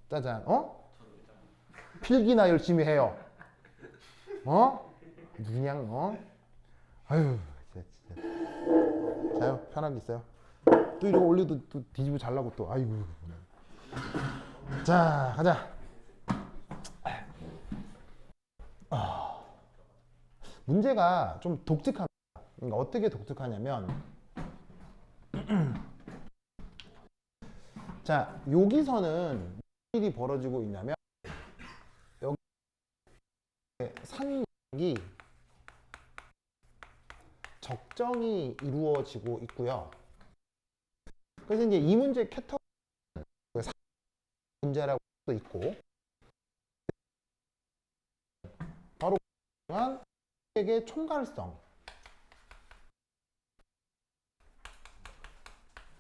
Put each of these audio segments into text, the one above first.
짜잔. 필기나 열심히 해요. 그냥 아유, 진짜. 자요, 편하게 있어요. 또 이러고 올려도 또 뒤집어 잘라고 또 아이고. 자, 가자. 문제가 좀 독특합니다. 그러니까 어떻게 독특하냐면, 자, 여기서는 무슨 일이 벌어지고 있냐면, 여기 산이 적정이 이루어지고 있고요. 그래서 이제 이 문제 캐터 문제라고 도 있고, 바로 의 총괄성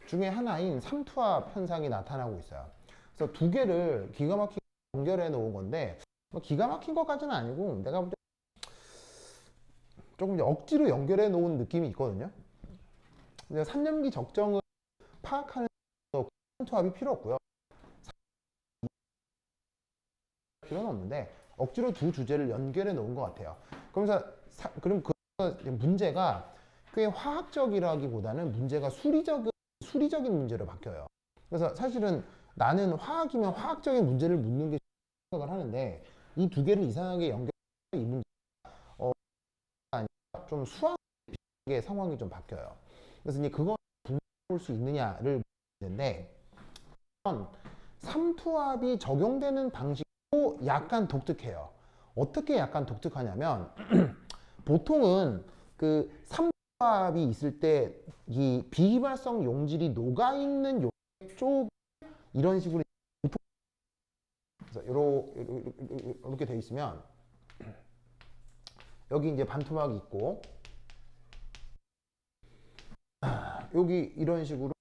중에 하나인 삼투압 현상이 나타나고 있어요. 그래서 두 개를 기가 막히게 연결해 놓은 건데, 뭐 기가 막힌 것까지는 아니고 내가 볼 때 조금 이제 억지로 연결해 놓은 느낌이 있거든요. 근데 산염기 적정을 파악하는 삼투압이 필요 없고요. 필요는 없는데 억지로 두 주제를 연결해 놓은 것 같아요. 그러면서 그럼 그 문제가 꽤 화학적이라기보다는 문제가 수리적인 문제로 바뀌어요. 그래서 사실은 나는 화학이면 화학적인 문제를 묻는 게 생각을 하는데 이 두 개를 이상하게 연결해 이 문제 좀 수학의 상황이 좀 바뀌어요. 그래서 이제 그걸 볼 수 있느냐를 묻는데 삼투압이 적용되는 방식도 약간 독특해요. 어떻게 약간 독특하냐면 보통은 그 삼투압이 있을 때 이 비휘발성 용질이 녹아있는 쪽 이런 식으로 그래서 이렇게 돼 있으면 여기 이제 반토막이 있고 여기 이런 식으로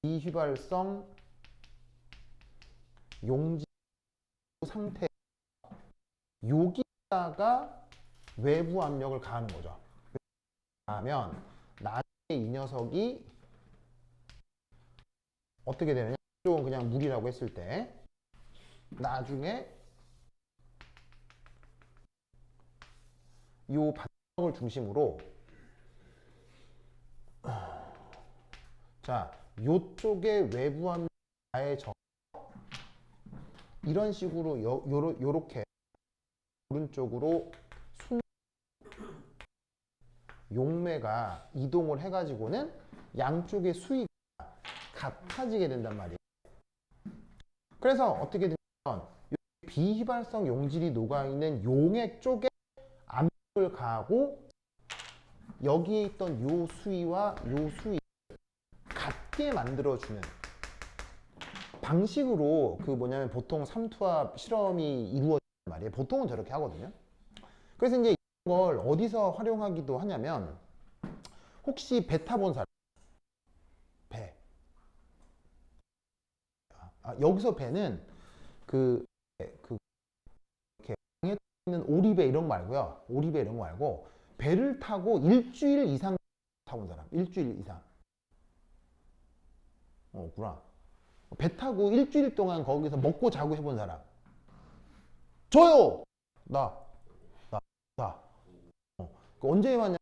비휘발성 용질 상태 여기다가 외부 압력을 가하는 거죠. 하면 나중에 이 녀석이 어떻게 되느냐? 이쪽은 그냥 물이라고 했을 때 나중에 이 반응을 중심으로 자, 요쪽에 외부 압력에 이런 식으로 요렇게 오른쪽으로 용매가 이동을 해가지고는 양쪽의 수위가 같아지게 된단 말이에요. 그래서 어떻게 되냐면 비휘발성 용질이 녹아있는 용액 쪽에 압력을 가하고 여기에 있던 요 수위와 요 수위 같게 만들어주는 방식으로 그 뭐냐면 보통 삼투압 실험이 이루어진단 말이에요. 보통은 저렇게 하거든요. 그래서 이제 이걸 어디서 활용하기도 하냐면 혹시 배 타본 사람? 배. 여기서 배는 이렇게 방에 있는 오리배 이런 거 말고요. 오리배 이런 거 말고 배를 타고 일주일 이상 타본 사람. 일주일 이상. 없구나. 배 타고 일주일 동안 거기서 먹고 자고 해본 사람. 저요! 나. 나. 나. 그 언제 해봤냐?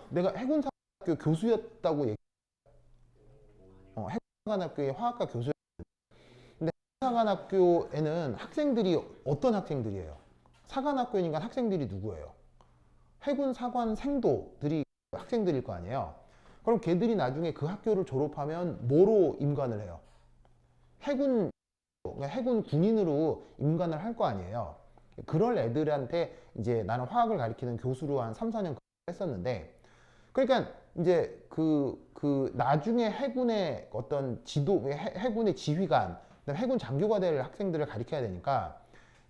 내가 해군사관학교 교수였다고 해군사관학교의 화학과 교수. 근데 해군사관학교에는 학생들이 어떤 학생들이에요? 사관학교니까 학생들이 누구예요? 해군사관생도들이 학생들일 거 아니에요? 그럼 걔들이 나중에 그 학교를 졸업하면 뭐로 임관을 해요? 해군 군인으로 임관을 할 거 아니에요? 그럴 애들한테 이제 나는 화학을 가르치는 교수로 한 3, 4년 했었는데 그러니까 이제 그 나중에 해군의 어떤 해군의 지휘관, 해군 장교가 될 학생들을 가르쳐야 되니까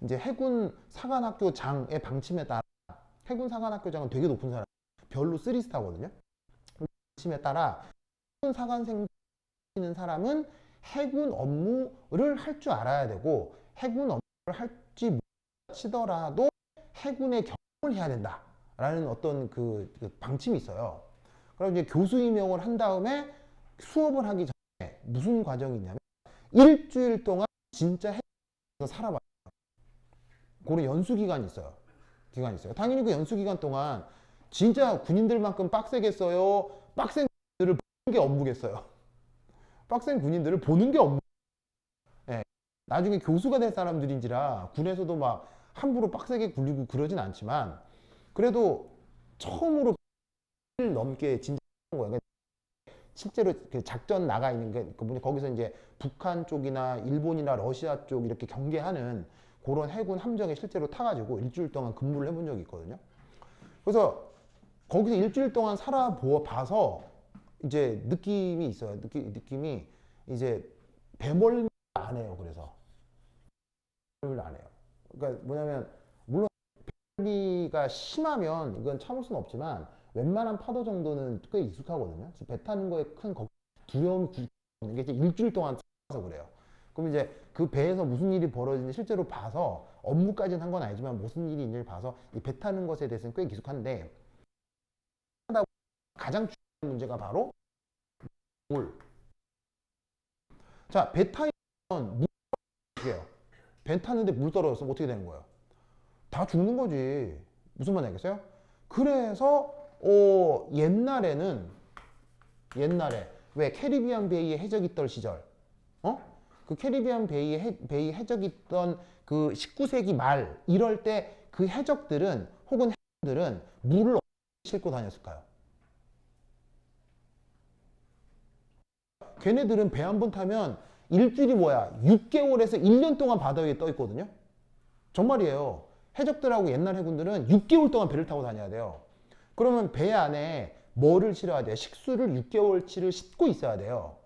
이제 해군 사관학교장의 방침에 따라 해군 사관학교장은 되게 높은 사람, 별로 3스타거든요. 방침에 따라 해군 사관생 있는 사람은 해군 업무를 할 줄 알아야 되고 해군 업무를 할지 치더라도 해군의 경험을 해야 된다라는 어떤 그 방침이 있어요. 그럼 이제 교수 임용을 한 다음에 수업을 하기 전에 무슨 과정이 있냐면 일주일 동안 진짜 해에서 살아봐요. 그런 연수 기간이 있어요. 당연히 그 연수 기간 동안 진짜 군인들만큼 빡세겠어요? 빡센 군인들을 보는 게 업무겠어요? 빡센 군인들을 보는 게 업무. 예. 나중에 교수가 될 사람들인지라 군에서도 막 함부로 빡세게 굴리고 그러진 않지만 그래도 처음으로 넘게 진짜 거예요. 그러니까 실제로 그 작전 나가 있는 게 거기서 이제 북한 쪽이나 일본이나 러시아 쪽 이렇게 경계하는 그런 해군 함정에 실제로 타가지고 일주일 동안 근무를 해본 적이 있거든요. 그래서 거기서 일주일 동안 살아봐서 이제 느낌이 있어요. 느낌이 이제 배멀미 안 해요. 그래서 배멀미 안 해요. 그러니까 뭐냐면 물론 배멀미가 심하면 이건 참을 수는 없지만 웬만한 파도 정도는 꽤 익숙하거든요. 배 타는 거에 큰 두려움이 없는 게 이제 일주일 동안 타서 그래요. 그럼 이제 그 배에서 무슨 일이 벌어지는지 실제로 봐서 업무까지는 한 건 아니지만 무슨 일이 있는지 봐서 이 배 타는 것에 대해서는 꽤 익숙한데 가장 중요한 문제가 바로 물. 자, 배 타면 물 어떻게 해요? 배 탔는데 물 떨어졌으면 어떻게 되는 거예요? 다 죽는 거지. 무슨 말인지 알겠어요? 그래서 옛날에 왜 캐리비안 베이에 해적 있던 시절 그 캐리비안 베이 해적 있던 그 19세기 말 이럴 때 그 해적들은 혹은 해적들은 물을 어떻게 싣고 다녔을까요? 걔네들은 배 한 번 타면 일주일이 뭐야? 6개월에서 1년 동안 바다 위에 떠 있거든요. 정말이에요. 해적들하고 옛날 해군들은 6개월 동안 배를 타고 다녀야 돼요. 그러면 배 안에 뭐를 실어야 돼요? 식수를 6개월치를 싣고 있어야 돼요.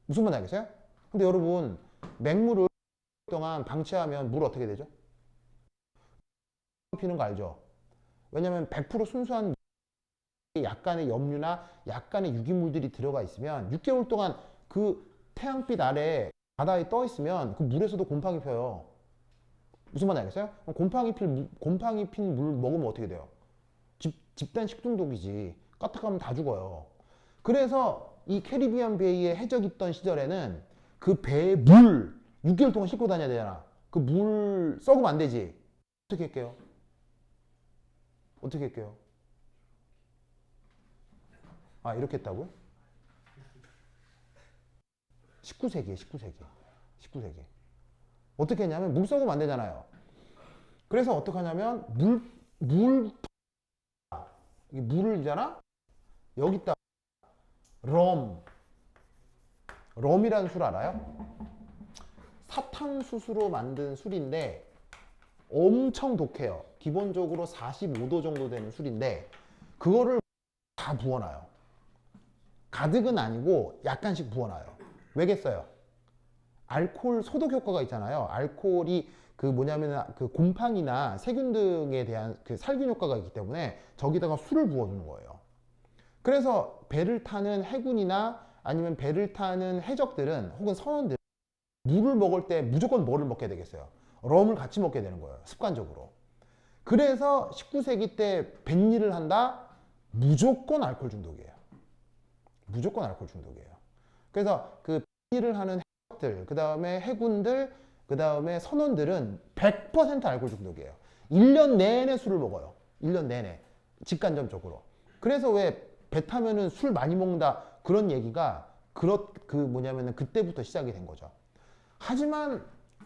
무슨 말인지 알겠어요? 근데 여러분 맹물을 동안 방치하면 물 어떻게 되죠? 피는 거 알죠? 왜냐면 100% 순수한 약간의 염류나 약간의 유기물들이 들어가 있으면 6개월 동안 그 태양빛 아래 바다에 떠 있으면 그 물에서도 곰팡이 펴요. 무슨 말인지 알겠어요? 곰팡이 핀 물 먹으면 어떻게 돼요? 집단 식중독이지. 까딱하면 다 죽어요. 그래서 이 캐리비안 베이에 해적 있던 시절에는 그 배에 물 6개월 동안 싣고 다녀야 되잖아. 그 물 썩으면 안 되지. 어떻게 할게요? 어떻게 할게요? 아, 이렇게 했다고요? 19세기에 19세기. 어떻게 했냐면 물 썩으면 안 되잖아요. 그래서 어떻게 하냐면 물을 주잖아? 여기다 럼이라는 술 알아요? 사탕수수로 만든 술인데 엄청 독해요. 기본적으로 45도 정도 되는 술인데 그거를 다 부어놔요. 가득은 아니고 약간씩 부어놔요. 왜겠어요? 알코올 소독 효과가 있잖아요. 알코올이 그 뭐냐면 그 곰팡이나 세균 등에 대한 그 살균 효과가 있기 때문에 저기다가 술을 부어주는 거예요. 그래서 배를 타는 해군이나 아니면 배를 타는 해적들은 혹은 선원들은 물을 먹을 때 무조건 뭐를 먹게 되겠어요? 럼을 같이 먹게 되는 거예요. 습관적으로. 그래서 19세기 때 뱃일을 한다? 무조건 알코올 중독이에요. 무조건 알코올 중독이에요. 그래서 그 뱃일을 하는 해적들, 그 다음에 해군들, 그 다음에 선원들은 100% 알코올 중독이에요. 1년 내내 술을 먹어요. 1년 내내. 직간접적으로. 그래서 왜 배 타면은 술 많이 먹는다 그런 얘기가 뭐냐면은 그때부터 시작이 된 거죠. 하지만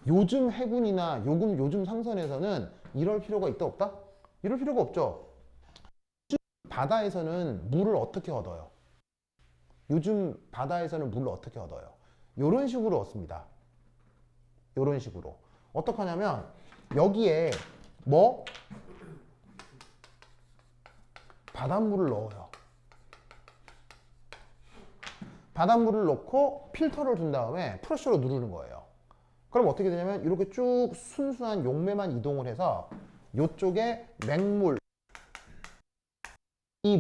요즘 해군이나 요즘 상선에서는 이럴 필요가 있다 없다? 이럴 필요가 없죠. 바다에서는 물을 어떻게 얻어요? 요즘 바다에서는 물을 어떻게 얻어요? 이런 식으로 얻습니다. 이런 식으로. 어떻게 하냐면 여기에 바닷물을 넣어요. 바닷물을 넣고 필터를 둔 다음에 프레셔로 누르는 거예요. 그럼 어떻게 되냐면 이렇게 쭉 순수한 용매만 이동을 해서 이쪽에 맹물이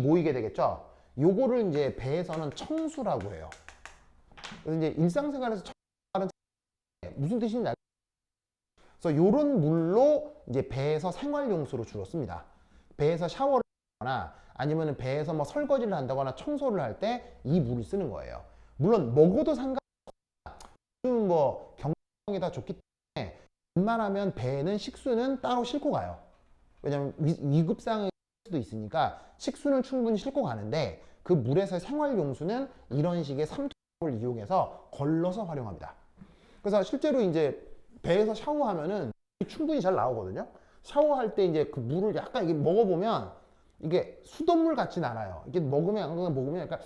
모이게 되겠죠. 요거를 이제 배에서는 청수라고 해요. 그래서 이제 일상생활에서 청수하는 무슨 뜻인지 알죠? 그래서 요런 물로 이제 배에서 생활용수로 주로 씁니다. 배에서 샤워를 하거나 아니면 배에서 뭐 설거지를 한다거나 청소를 할 때 이 물을 쓰는 거예요. 물론 먹어도 상관없어요. 요즘 뭐 경영이 다 좋기 때문에 웬만하면 배에는 식수는 따로 싣고 가요. 왜냐면 위급상일 수도 있으니까 식수는 충분히 싣고 가는데 그 물에서 생활용수는 이런 식의 삼투압을 이용해서 걸러서 활용합니다. 그래서 실제로 이제 배에서 샤워하면은 충분히 잘 나오거든요. 샤워할 때 이제 그 물을 약간 이게 먹어보면 이게 수돗물 같진 않아요. 이게 먹으면 약간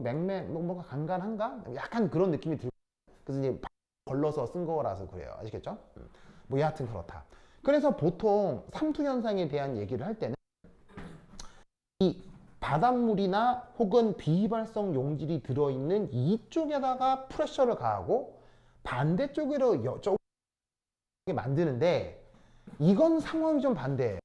맹맹 뭔가 간간한가? 약간 그런 느낌이 들고 그래서 이제 걸러서 쓴 거라서 그래요. 아시겠죠? 뭐 여하튼 그렇다. 그래서 보통 삼투 현상에 대한 얘기를 할 때는 이 바닷물이나 혹은 비휘발성 용질이 들어있는 이쪽에다가 프레셔를 가하고 반대쪽으로 만드는데 이건 상황이 좀 반대예요.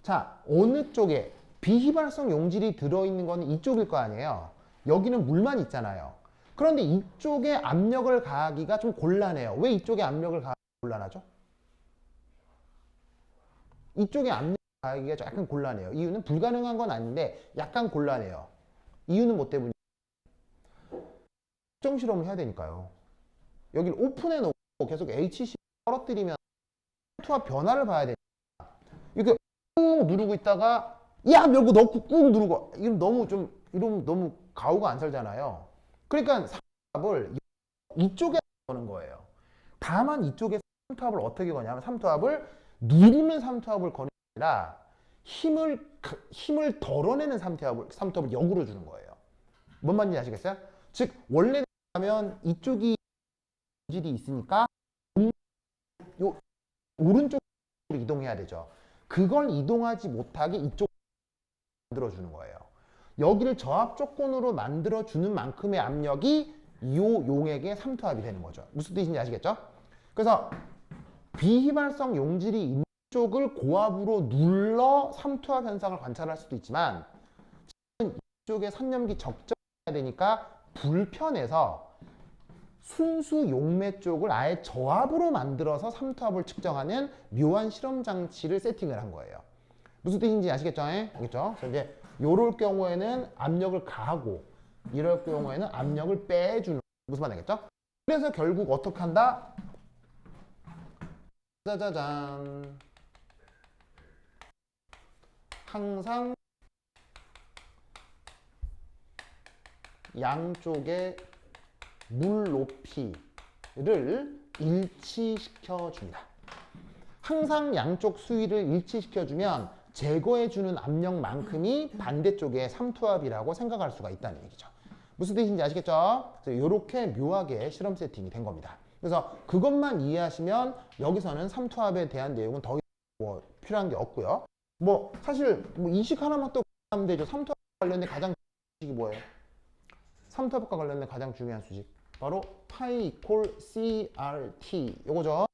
자, 어느 쪽에 비휘발성 용질이 들어있는 거는 이쪽일 거 아니에요. 여기는 물만 있잖아요. 그런데 이쪽에 압력을 가하기가 좀 곤란해요. 왜 이쪽에 압력을 가하기가 곤란하죠? 이쪽에 압력을 가하기가 약간 곤란해요. 이유는 불가능한 건 아닌데 약간 곤란해요. 이유는 뭐 때문이에요? 측정 실험을 해야 되니까요. 여기를 오픈해 놓고 계속 HC 떨어뜨리면 투합 변화를 봐야 되니까 이렇게 꾹 누르고 있다가 야 열고 넣고 꾹 누르고 이러면 너무 가오가 안 살잖아요. 그러니까 삼투압을 이쪽에 거는 거예요. 다만 이쪽에 삼투압을 어떻게 거냐면 삼투압을 누르는 삼투압을 거는 게 아니라 힘을 덜어내는 삼투압을 역으로 주는 거예요. 뭔 말인지 아시겠어요? 즉 원래 하면 이쪽이 질이 있으니까 요 오른쪽으로 이동해야 되죠. 그걸 이동하지 못하게 이쪽으로 만들어주는 거예요. 여기를 저압 조건으로 만들어주는 만큼의 압력이 이 용액의 삼투압이 되는 거죠. 무슨 뜻인지 아시겠죠? 그래서 비휘발성 용질이 있는 쪽을 고압으로 눌러 삼투압 현상을 관찰할 수도 있지만 이쪽에 산염기 적정해야 되니까 불편해서 순수 용매 쪽을 아예 저압으로 만들어서 삼투압을 측정하는 묘한 실험 장치를 세팅을 한 거예요. 무슨 뜻인지 아시겠죠? 알겠죠? 그래서 이제 요럴 경우에는 압력을 가하고 이럴 경우에는 압력을 빼주는 무슨 말 알겠죠? 그래서 결국 어떻게 한다? 짜자잔. 항상 양쪽의 물 높이를 일치시켜 줍니다. 항상 양쪽 수위를 일치시켜 주면 제거해 주는 압력만큼이 반대쪽의 삼투압이라고 생각할 수가 있다는 얘기죠. 무슨 뜻인지 아시겠죠? 이렇게 묘하게 실험 세팅이 된 겁니다. 그래서 그것만 이해하시면 여기서는 삼투압에 대한 내용은 더 이상 필요한 게 없고요. 뭐 사실 이식 하나만 또 하면 되죠. 삼투압 관련된 가장 수식이 뭐예요? 삼투압과 관련된 가장 중요한 수식 바로 파이 이퀄 CRT 요거죠.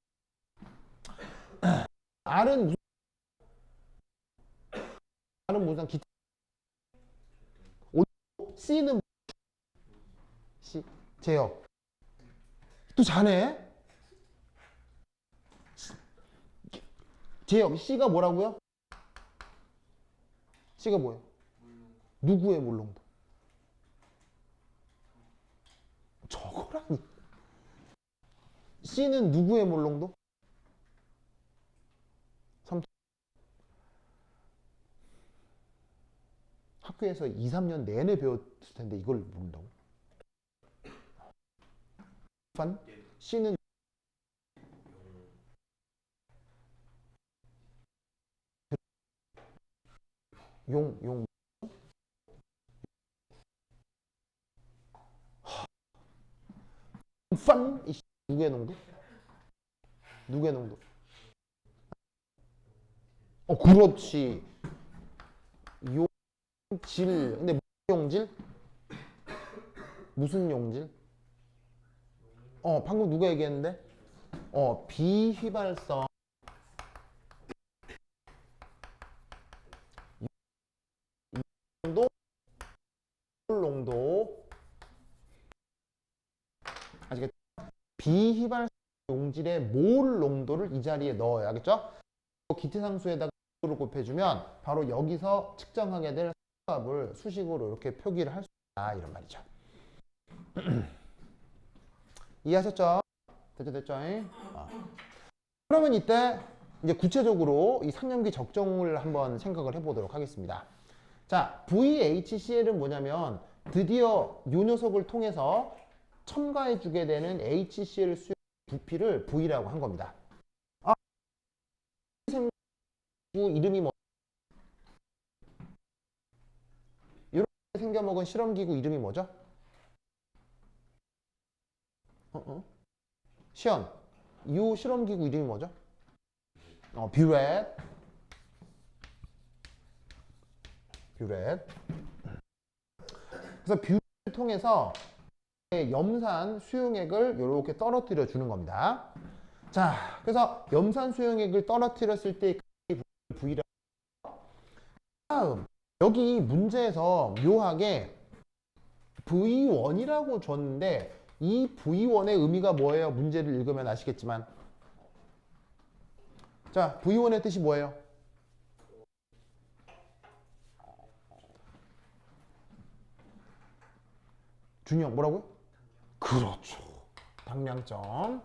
R은 무슨 기타 C는 C 제역 또 자네 제역 C가 뭐라고요? C가 뭐예요? 누구의 물농도? 저거라니. C는 누구의 물농도? 학교에서 2, 3년 내내 배웠을 텐데 이걸 모른다고? C는 용 누구의 농도? 누구의 농도? 그렇지. 용질. 근데 무슨 용질? 무슨 용질? 방금 누가 얘기했는데? 비휘발성 농도 아시겠죠? 비휘발성 용질의 몰 농도를 이 자리에 넣어야 하겠죠? 기체상수에다가 를 곱해주면 바로 여기서 측정하게 될 합을 수식으로 이렇게 표기를 할 수 있다 이런 말이죠. 이해하셨죠? 됐죠? 그러면 이때 이제 구체적으로 이 상념기 적정을 한번 생각을 해보도록 하겠습니다. 자, VHCl은 뭐냐면 드디어 이 녀석을 통해서 첨가해주게 되는 HCl 수용 부피를 V라고 한 겁니다. 아, 이름이 뭐? 이렇게 생겨먹은 실험기구 이름이 뭐죠? 시연. 이 실험기구 이름이 뭐죠? 뷰렛. 그래서 뷰렛을 통해서 염산 수용액을 이렇게 떨어뜨려 주는 겁니다. 자, 그래서 염산 수용액을 떨어뜨렸을 때 V라고. 다음 여기 문제에서 묘하게 V1이라고 줬는데 이 V1의 의미가 뭐예요? 문제를 읽으면 아시겠지만, 자, V1의 뜻이 뭐예요? 준영 뭐라고요? 그렇죠. 당량점.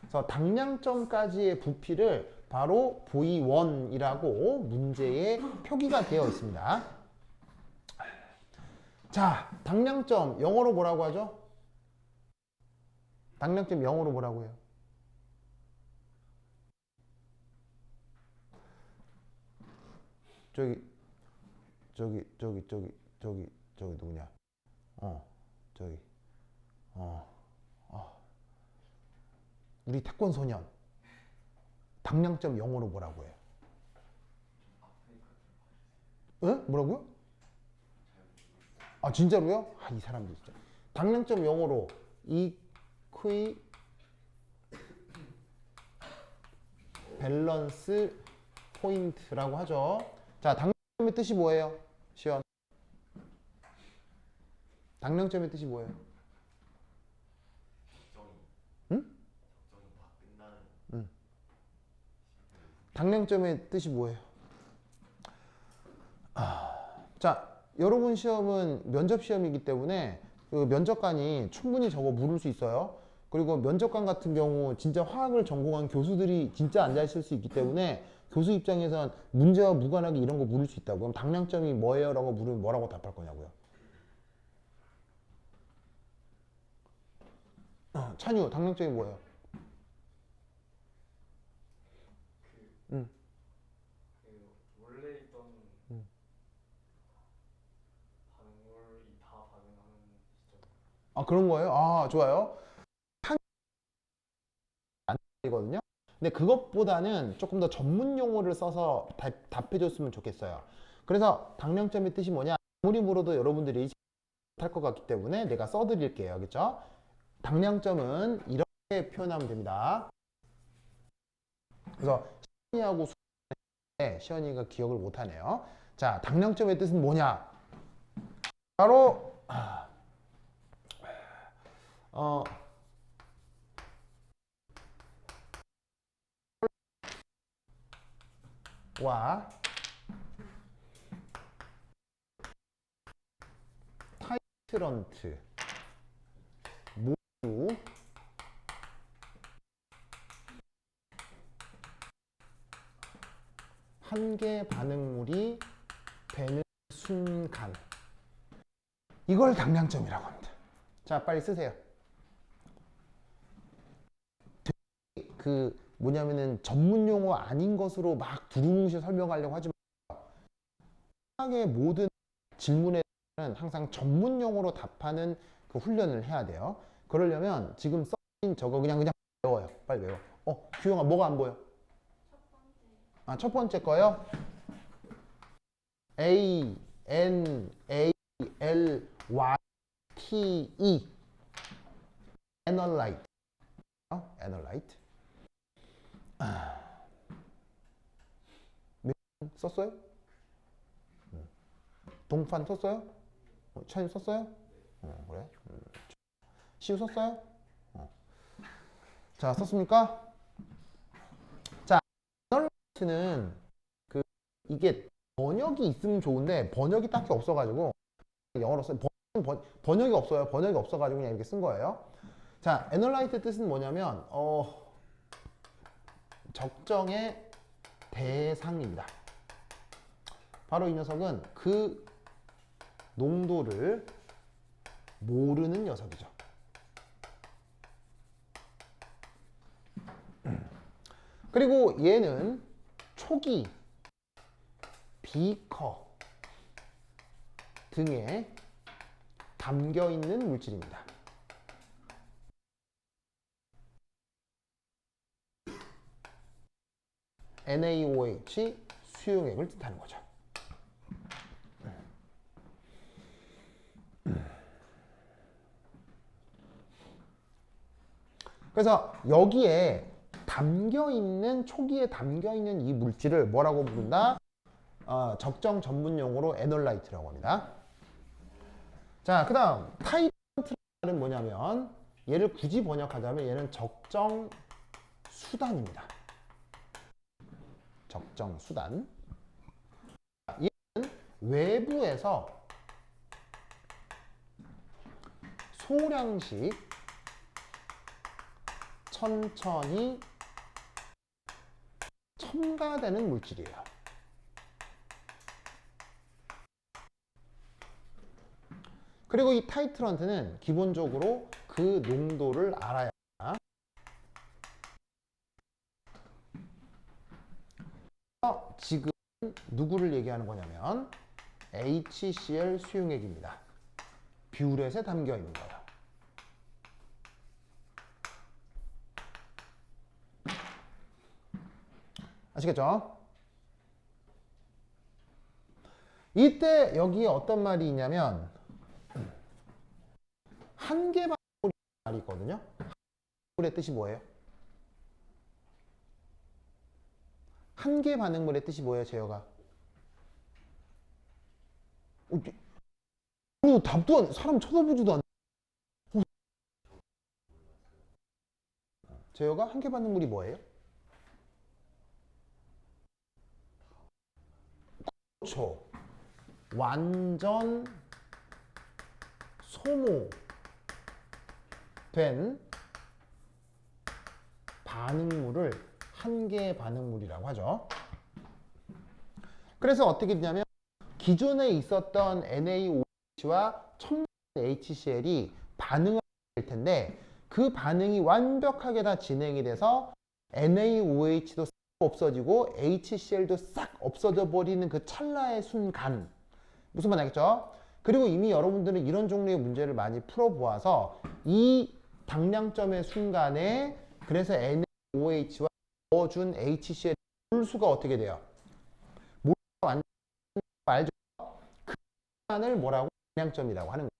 그래서 당량점까지의 부피를 바로 V1이라고 문제에 표기가 되어 있습니다. 자, 당량점 영어로 뭐라고 하죠? 당량점 영어로 뭐라고 해요? 저기 누구냐? 저기 우리 태권 소년. 당량점 영어로 뭐라고 해요? 에? 뭐라고요? 아, 진짜로요? 아, 이 사람들 진짜. 당량점 영어로 이퀴 밸런스 포인트라고 하죠. 자, 당량점의 뜻이 뭐예요? 시연. 당량점의 뜻이 뭐예요? 응? 당량점의 뜻이 뭐예요? 자, 여러분 시험은 면접 시험이기 때문에 그 면접관이 충분히 저거 물을 수 있어요. 그리고 면접관 같은 경우 진짜 화학을 전공한 교수들이 진짜 앉아 있을 수 있기 때문에 교수 입장에선 문제와 무관하게 이런 거 물을 수 있다고. 그럼 당량점이 뭐예요? 라고 물으면 뭐라고 답할 거냐고요? 찬유, 당량점이 뭐예요? 원래 있던 반응물이 다 반응하는 시점. 아, 그런 거예요? 아, 좋아요. 이거든요. 근데 그것보다는 조금 더 전문 용어를 써서 답해줬으면 좋겠어요. 그래서 당량점의 뜻이 뭐냐? 아무리 물어도 여러분들이 할 것 같기 때문에 내가 써드릴게요. 알겠죠? 당량점은 이렇게 표현하면 됩니다. 그래서 시연이하고 시연이가 기억을 못하네요. 자, 당량점의 뜻은 뭐냐? 바로 와 타이트런트 모두 한계 반응물이 되는 순간, 이걸 당량점이라고 합니다. 자, 빨리 쓰세요. 그 뭐냐면은 전문 용어 아닌 것으로 막 두루뭉실 설명하려고 하지 마세요. 화학의 모든 질문에는 항상 전문 용어로 답하는 그 훈련을 해야 돼요. 그러려면 지금 써진 저거 그냥 외워요. 빨리 외워. 규영아, 뭐가 안 보여? 첫 번째 거요. A N A L Y T E Analyte. Analyte. 썼어요? 동판 썼어요? 찬이 썼어요? 그래? 시우 썼어요? 자, 썼습니까? 자, Analyte는 이게 번역이 있으면 좋은데 번역이 딱히 없어가지고 영어로 써요. 번역이 없어요. 번역이 없어가지고 그냥 이렇게 쓴 거예요. 자, 애널라이트 뜻은 뭐냐면 적정의 대상입니다. 바로 이 녀석은 그 농도를 모르는 녀석이죠. 그리고 얘는 초기, 비커 등에 담겨 있는 물질입니다. NaOH 수용액을 뜻하는 거죠. 그래서 여기에 초기에 담겨 있는 이 물질을 뭐라고 부른다? 적정 전문 용어로 애널라이트라고 합니다. 자, 그 다음 타이트는 뭐냐면 얘를 굳이 번역하자면 얘는 적정 수단입니다. 적정 수단. 얘는 외부에서 소량씩 천천히 첨가되는 물질이에요. 그리고 이 타이트런트는 기본적으로 그 농도를 알아야 합니다. 지금 누구를 얘기하는 거냐면 HCl 수용액입니다. 뷰렛에 담겨 있는 거예요. 아시겠죠? 이때 여기에 어떤 말이 있냐면 한계 반응물이 말이 있거든요. 반응물의 뜻이 뭐예요? 한계 반응물의 뜻이 뭐예요, 재혁아? 답도 안, 사람 쳐다보지도 않. 재혁아, 한계 반응물이 뭐예요? 그렇죠. 완전 소모된 반응물을 한계 반응물이라고 하죠. 그래서 어떻게 되냐면 기존에 있었던 NaOH와 첨가된 HCl이 반응을 할 텐데 그 반응이 완벽하게 다 진행이 돼서 NaOH도 싹 없어지고 HCl도 싹 없어져 버리는 그 찰나의 순간, 무슨 말 알겠죠? 그리고 이미 여러분들은 이런 종류의 문제를 많이 풀어보아서 이 당량점의 순간에 그래서 NaOH와 넣어준 HCl 몰수가 어떻게 돼요? 몰수가 완전 알죠? 그 순간을 뭐라고? 당량점이라고 하는 거예요.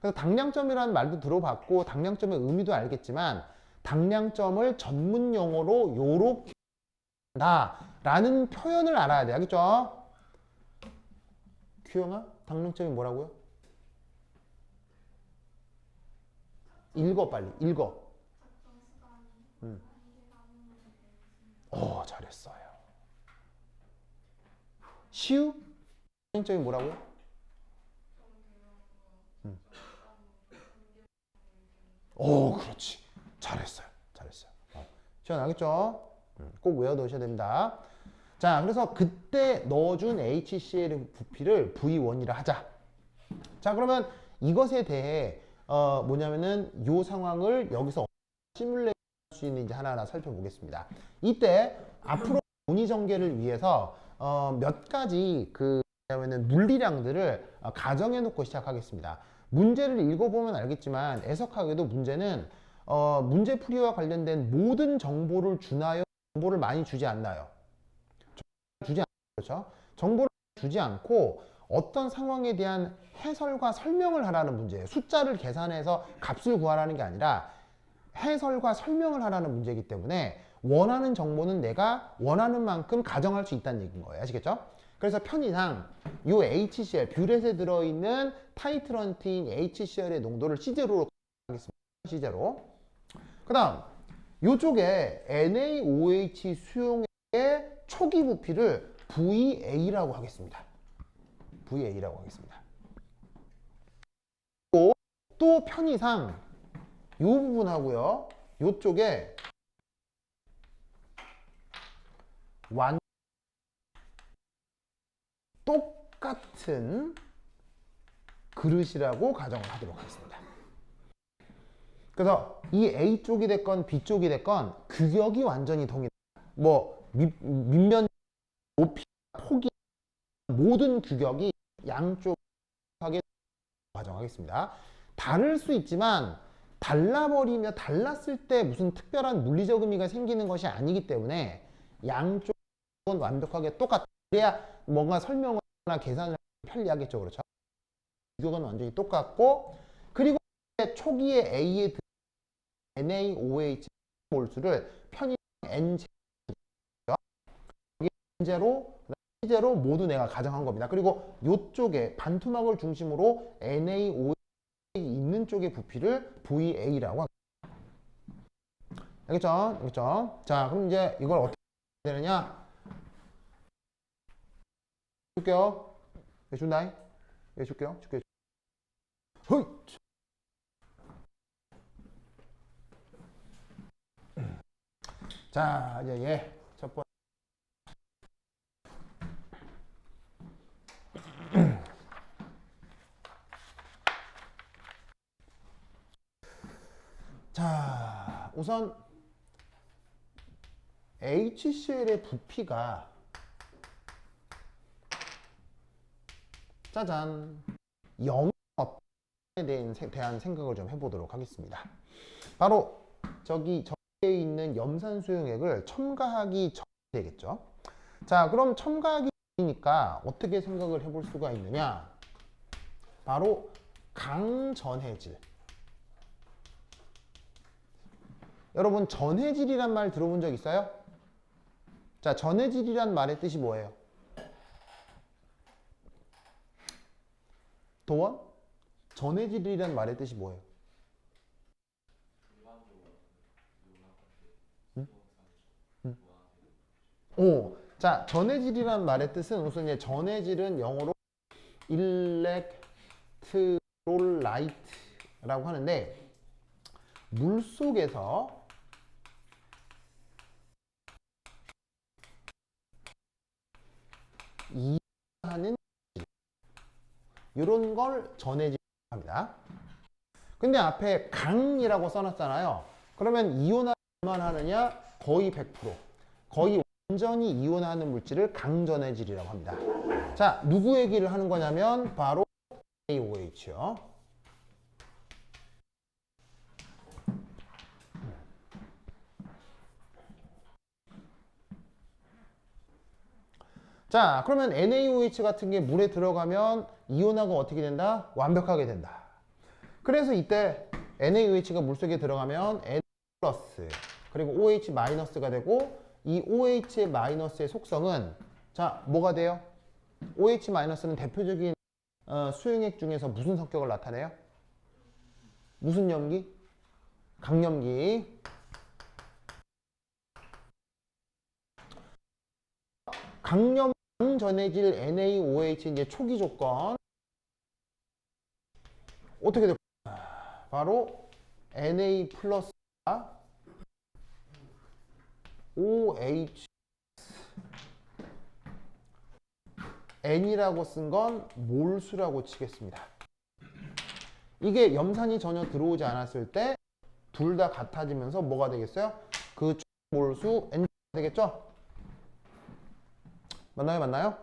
그래서 당량점이라는 말도 들어봤고 당량점의 의미도 알겠지만 당량점을 전문 용어로 요렇게 라는 표현을 알아야 돼. 알겠죠? 규영아, 당량점이 뭐라고요? 읽어, 빨리 읽어. 잘했어요. 시우, 당량점이 뭐라고요? 그렇지. 잘했어요. 시원하겠죠? 꼭 외워두셔야 됩니다. 자, 그래서 그때 넣어준 HCl 부피를 V1이라 하자. 자, 그러면 이것에 대해 뭐냐면은 이 상황을 여기서 시뮬레이션 할 수 있는지 하나하나 살펴보겠습니다. 이때 앞으로 논의 전개를 위해서 몇 가지 뭐냐면은 물리량들을 가정해 놓고 시작하겠습니다. 문제를 읽어보면 알겠지만 애석하게도 문제는 문제풀이와 관련된 모든 정보를 주나요? 정보를 많이 주지 않나요? 주지 않죠. 그렇죠? 정보를 주지 않고 어떤 상황에 대한 해설과 설명을 하라는 문제예요. 숫자를 계산해서 값을 구하라는 게 아니라 해설과 설명을 하라는 문제이기 때문에 원하는 정보는 내가 원하는 만큼 가정할 수 있다는 얘기인 거예요. 아시겠죠? 그래서 편의상 이 HCl, 뷰렛에 들어있는 타이트런트인 HCl의 농도를 C제로로 하겠습니다. C제로. 그 다음 이쪽에 NaOH 수용액의 초기 부피를 VA라고 하겠습니다. VA라고 하겠습니다. 편의상 이 부분하고요, 이쪽에 똑같은 그릇이라고 가정을 하도록 하겠습니다. 그래서 이 A쪽이 됐건 B쪽이 됐건 규격이 완전히 동일해요. 뭐 밑면, 높이, 폭이 모든 규격이 양쪽하게 가정하겠습니다. 다를 수 있지만 달랐을 때 무슨 특별한 물리적 의미가 생기는 것이 아니기 때문에 양쪽은 완벽하게 똑같아. 그래야 뭔가 설명을 하거나 계산을 편리하겠죠. 그렇죠? 규격은 완전히 똑같고, 그리고 초기에 A에 NaOH 몰수를 편의상 N제로 C제로 모두 내가 가정한 겁니다. 그리고 이쪽에 반투막을 중심으로 NaOH 있는 쪽의 부피를 VA라고 합니다. 알겠죠? 알겠죠? 자, 그럼 이제 이걸 어떻게 되느냐? 줄게요. 예, 준다잉. 예, 줄게요. 줄게요. 허이! 자, 이제 예, 첫 번째. 자, 우선 HCl의 부피가 짜잔 0에 대한 생각을 좀 해보도록 하겠습니다. 바로 저기 저기에 있는 염산수용액을 첨가하기 전이 되겠죠. 자, 그럼 첨가하기 전이니까 어떻게 생각을 해볼 수가 있느냐? 바로 강전해질. 여러분, 전해질이란 말 들어본 적 있어요? 자, 전해질이란 말의 뜻이 뭐예요? 도원? 전해질이란 말의 뜻이 뭐예요? 응? 응? 오, 자, 전해질이란 말의 뜻은 우선 이제 전해질은 영어로 일렉트롤라이트라고 하는데, 물 속에서 이온하는 이런 걸 전해질이라고 합니다. 근데 앞에 강이라고 써놨잖아요. 그러면 이온화 얼마나 하느냐? 거의 100%. 거의 완전히 이온하는 물질을 강전해질이라고 합니다. 자, 누구 얘기를 하는 거냐면 바로 NaOH요. 자, 그러면 NaOH 같은 게 물에 들어가면 이온화가 어떻게 된다? 완벽하게 된다. 그래서 이때 NaOH가 물속에 들어가면 N 플러스 그리고 OH 마이너스가 되고, 이 OH 마이너스의 속성은 자, 뭐가 돼요? OH 마이너스는 대표적인 수용액 중에서 무슨 성격을 나타내요? 무슨 염기? 강염기. 강전해질 NaOH 이제 초기 조건 어떻게 될까요? 바로 Na 플러스가 OH N이라고 쓴 건 몰수라고 치겠습니다. 이게 염산이 전혀 들어오지 않았을 때 둘 다 같아지면서 뭐가 되겠어요? 그 몰수 N가 되겠죠? 맞나요? 맞나요?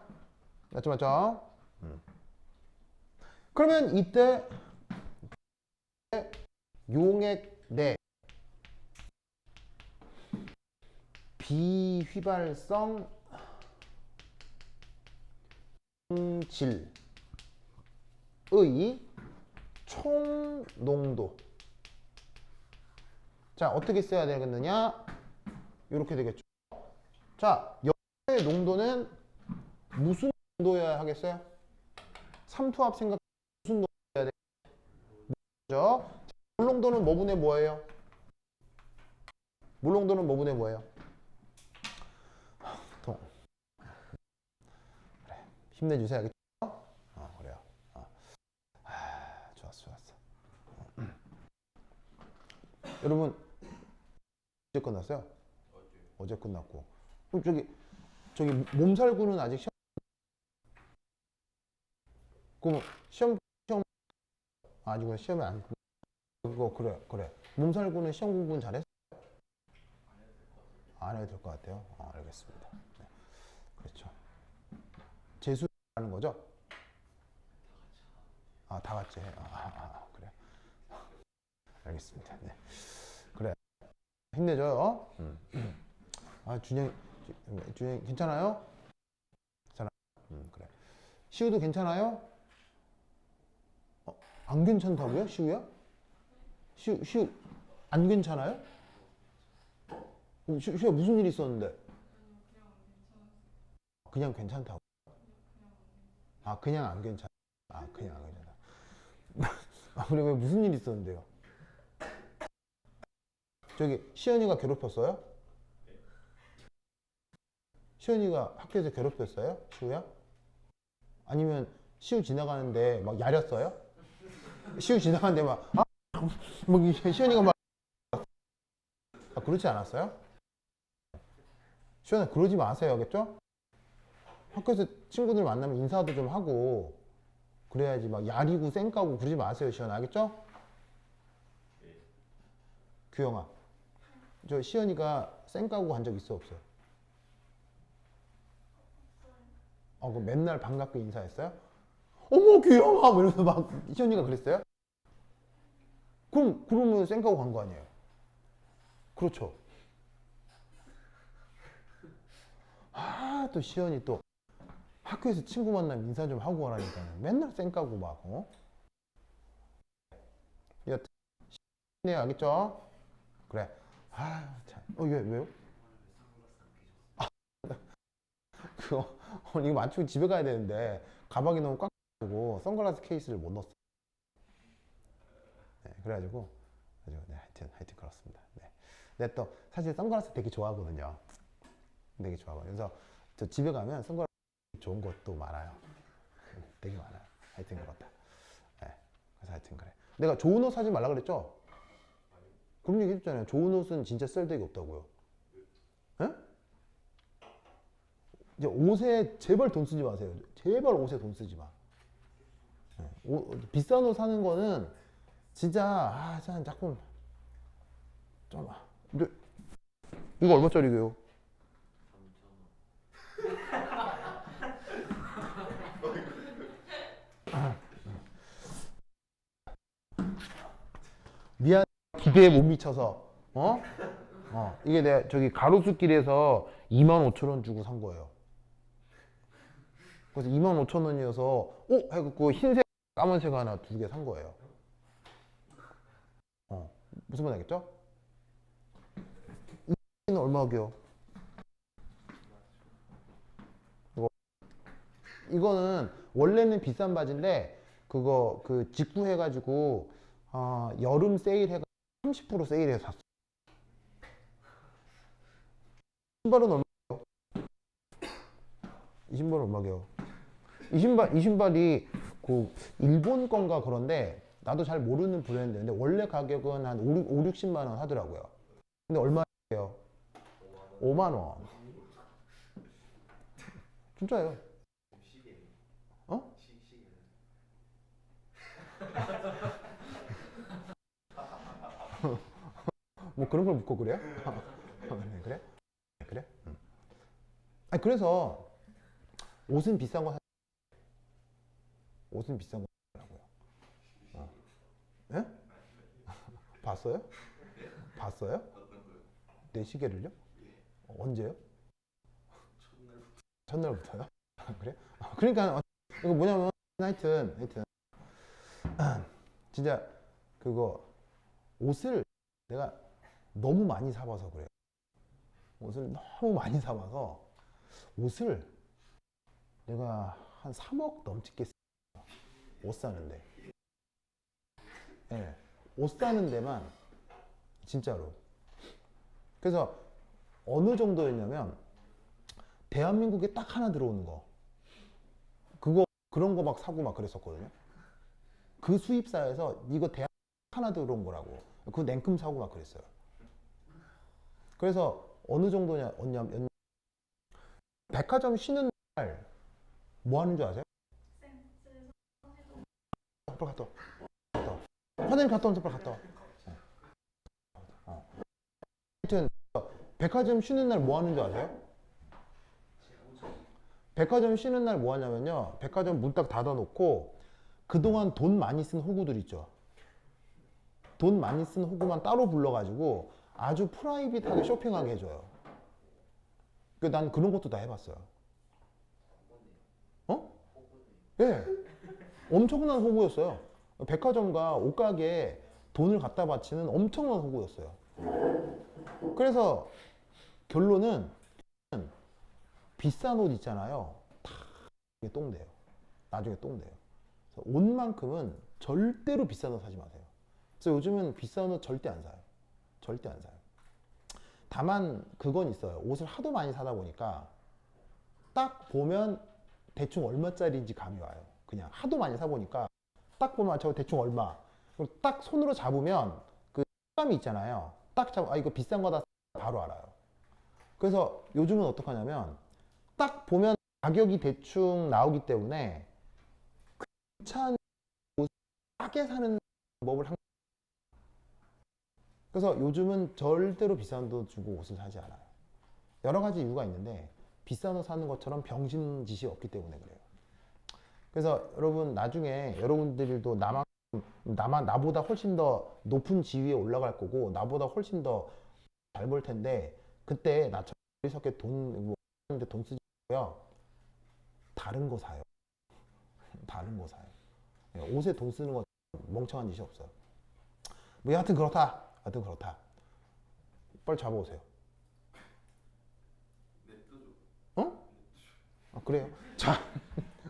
맞죠? 맞죠? 그러면 이때 용액 내 비휘발성 질의 총 농도. 자, 어떻게 써야 되겠느냐? 이렇게 되겠죠. 자, 염의 농도는 무슨 농도여야 하겠어요? 삼투압 생각 무슨 농도여야 되죠? 물 농도는 뭐분의 뭐예요? 물 농도는 뭐분의 뭐예요? 그래, 힘내주세요. 알겠죠? 그래요. 좋았어, 좋았어. 여러분 어제 끝났어요? 어제 끝났고. 그럼 저기 몸살구는 아직 시험. 그럼 시험 아직 시험에 안. 그거 그래. 몸살구는 시험 공부는 잘했어? 안 해도 될 것 같아요. 알겠습니다. 네. 그렇죠. 재수하는 거죠? 다 같이 해. 그래. 알겠습니다. 네. 그래. 힘내줘요. 준영 괜찮아요? 괜찮아. 그래. 시우도 괜찮아요? 안 괜찮다고요? 시우야? 시우 안 괜찮아요? 시우야 무슨 일 있었는데? 그냥 괜찮다고. 그냥 안 괜찮아. 그냥 안 괜찮아. 그래 왜 무슨 일 있었는데요? 저기 시연이가 괴롭혔어요? 시연이가 학교에서 괴롭혔어요? 시우야? 아니면 시우 지나가는데 막 야렸어요? 시우 지나가는데 시연이가 막 그렇지 않았어요? 시연아 그러지 마세요, 알겠죠? 학교에서 친구들 만나면 인사도 좀 하고 그래야지 막 야리고 쌩까고 그러지 마세요, 시연아, 알겠죠? 규영아, 저 시연이가 쌩까고 간 적 있어 없어요? 그럼 맨날 반갑게 인사했어요? 어머 규영아 뭐 이러면서 막 시연이가 그랬어요? 그러면 쌩까고 간 거 아니에요? 그렇죠. 또 시연이 또 학교에서 친구 만나면 인사 좀 하고 가라니까 맨날 쌩까고 막 여튼 네 알겠죠? 그래. 참. 왜요? 그거 이거 맞추고 집에 가야 되는데 가방이 너무 꽉 차고 선글라스 케이스를 못 넣었어. 네, 그래가지고 네, 하여튼 그렇습니다. 네. 근데 또 사실 선글라스 되게 좋아하거든요. 되게 좋아하거든요. 그래서 저 집에 가면 선글라스 좋은 것도 많아요. 되게 많아요. 하여튼 그렇다. 네. 그래서 하여튼 그래. 내가 좋은 옷 사지 말라 그랬죠? 그런 얘기 했잖아요. 좋은 옷은 진짜 쓸데가 없다고요. 에? 이제 옷에 제발 돈 쓰지 마세요. 제발 옷에 돈 쓰지 마. 비싼 옷 사는 거는 진짜 자꾸 좀 이거 얼마짜리게요? 미안 기대에 못 미쳐서 이게 내가 저기 가로수길에서 25,000원 주고 산 거예요. 그래서 25,000원이어서 해갖고 흰색 까만색 하나 2개 산 거예요. 무슨 말 알겠죠? 이는 얼마게요? 이거는 원래는 비싼 바지인데 그거 직구해가지고 여름 세일해가 30% 세일해서 샀어. 신발은 얼마게요? 이 신발은 얼마게요? 이 신발이 일본 건가 그런데 나도 잘 모르는 브랜드인데 원래 가격은 한 5, 60만 원 하더라고요. 근데 얼마예요? 5만 원. 진짜예요. 뭐 그런 걸 묻고 그래요? 그래? 그래? 그래서 옷은 비싼 거 옷은 비싼 거라고요. 예? 봤어요? 봤어요? 내 시계를요? 언제요? 첫날부터요? 그래? 그러니까 이거 뭐냐면 하여튼 진짜 그거 옷을 내가 너무 많이 사봐서 그래요. 옷을 너무 많이 사봐서 옷을 내가 한 3억 넘게 써요. 옷 사는데. 네, 옷 사는 데만 진짜로. 그래서 어느 정도였냐면 대한민국에 딱 하나 들어오는 거 그런 거 막 사고 막 그랬었거든요. 그 수입사에서 이거 대한민국 하나 들어온 거라고. 그 냉큼 사고 막 그랬어요. 그래서 어느 정도냐면 백화점 쉬는 날 뭐 하는 줄 아세요? 빨리 갔다 와. 화장실 갔다 오면서 빨리 갔다 와. 하여튼 백화점 쉬는 날 뭐 하는 줄 아세요? 백화점 쉬는 날 뭐 하냐면요. 백화점 문 딱 닫아놓고 그동안 돈 많이 쓴 호구들 있죠. 돈 많이 쓴 호구만 따로 불러가지고 아주 프라이빗하게 쇼핑하게 해줘요. 난 그런 것도 다 해봤어요. 어? 예. 엄청난 호구였어요. 백화점과 옷가게에 돈을 갖다 바치는 엄청난 호구였어요. 그래서 결론은 비싼 옷 있잖아요. 다 똥돼요. 나중에 똥돼요. 옷만큼은 절대로 비싼 옷 사지 마세요. 그래서 요즘은 비싼 옷 절대 안 사요. 절대 안 사요. 다만 그건 있어요. 옷을 하도 많이 사다 보니까 딱 보면 대충 얼마짜리인지 감이 와요. 그냥 하도 많이 사보니까 딱 보면 저 대충 얼마. 그리고 딱 손으로 잡으면 그 감이 있잖아요. 딱 잡아, 이거 비싼 거다 바로 알아요. 그래서 요즘은 어떡하냐면 딱 보면 가격이 대충 나오기 때문에 귀찮은 옷을 싸게 사는 방법을 그래서 요즘은 절대로 비싼 돈 주고 옷을 사지 않아요. 여러 가지 이유가 있는데 비싼 옷 사는 것처럼 병신짓이 없기 때문에 그래요. 그래서 여러분 나중에 여러분들도 나보다 훨씬 더 높은 지위에 올라갈 거고 나보다 훨씬 더 잘 벌 텐데 그때 나처럼 어리석게 돈 쓰지 말고요. 다른 거 사요. 다른 거 사요. 옷에 돈 쓰는 거 멍청한 짓이 없어요. 뭐 여하튼 그렇다. 하여튼 그렇다. 빨리 잡아오세요. 어? 아, 그래요? 자,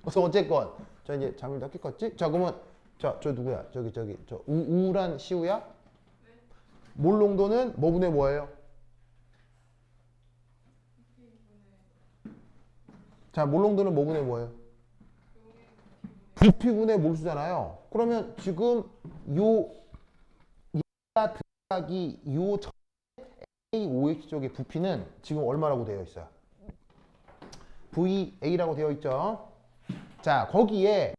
그래서 어쨌건 자 이제 잠을 다 깼겠지? 자 그러면 저 누구야? 저 우울한 시우야? 몰롱도는 뭐분의 뭐예요? 자 몰롱도는 뭐분의 뭐예요? 부피분의 몰수잖아요. 그러면 지금 요 얘가 들어가기 요 AOH 쪽의 부피는 지금 얼마라고 되어 있어요? VA라고 되어 있죠. 자 거기에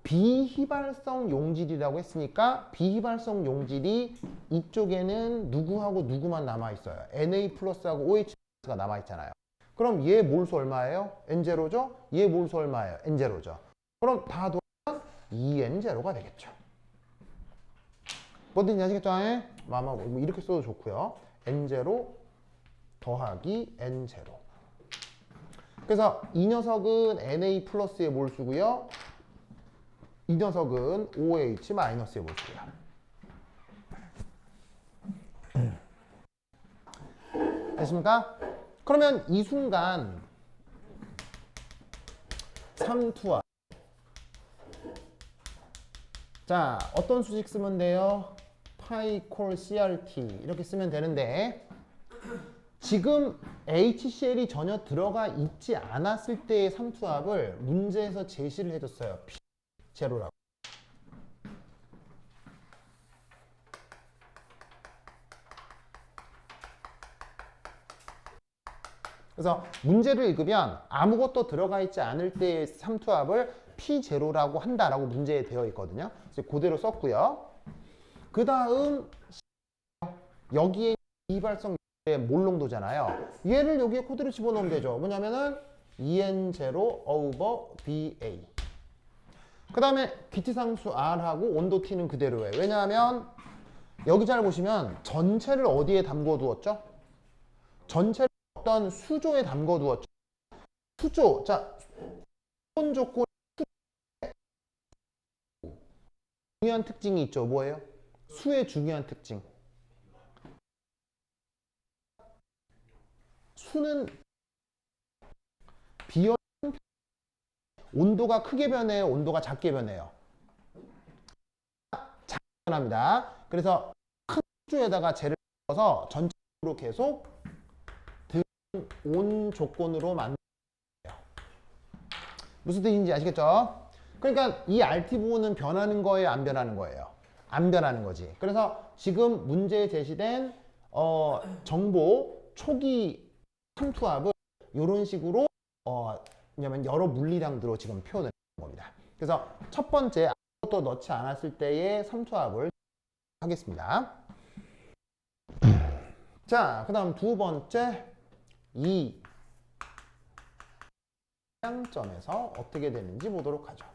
비휘발성 용질이라고 했으니까 비휘발성 용질이 이쪽에는 누구하고 누구만 남아있어요. Na 플러스하고 OH가 남아있잖아요. 그럼 얘 몰수 얼마예요? N0죠? 얘 몰수 얼마예요? N0죠. 그럼 다 더하면 2N0가 되겠죠. 뭐든지 아시겠죠? 아마 뭐 이렇게 써도 좋고요. N0 더하기 N0. 그래서 이 녀석은 Na 플러스의 몰수고요. 이 녀석은 OH 마이너스의 몰수야. 됐습니까? 그러면 이 순간 삼투압. 자, 어떤 수식 쓰면 돼요? 파이 콜 CRT 이렇게 쓰면 되는데 지금 HCl이 전혀 들어가 있지 않았을 때의 삼투압을 문제에서 제시를 해줬어요. P0라고. 그래서 문제를 읽으면 아무것도 들어가 있지 않을 때의 삼투압을 P0라고 한다라고 문제에 되어 있거든요. 그래서 그대로 썼고요. 그 다음 여기에 비발성 몰롱도잖아요. 얘를 여기에 코드로 집어넣으면 되죠. 뭐냐면은 EN0 over BA. 그 다음에 기티상수 R하고 온도 T는 그대로예요. 왜냐하면 여기 잘 보시면 전체를 어디에 담궈 두었죠? 전체를 어떤 수조에 담궈 두었죠. 수조. 자, 기본 조건 중요한 특징이 있죠. 뭐예요? 수의 중요한 특징. 수는 비열 온도가 크게 변해요? 온도가 작게 변해요? 작게 변합니다. 그래서 큰 수조에다가 젤을 넣어서 전체적으로 계속 온 조건으로 만들어요. 무슨 뜻인지 아시겠죠? 그러니까 이 RT 부호는 변하는 거예요? 안 변하는 거예요? 안 변하는 거지. 그래서 지금 문제에 제시된 정보 초기 삼투압을 이런 식으로 왜냐면 여러 물리량들로 지금 표현을 하는 겁니다. 그래서 첫 번째 아무것도 넣지 않았을 때의 삼투압을 하겠습니다. 자, 그 다음 두 번째 이 방향점에서 어떻게 되는지 보도록 하죠.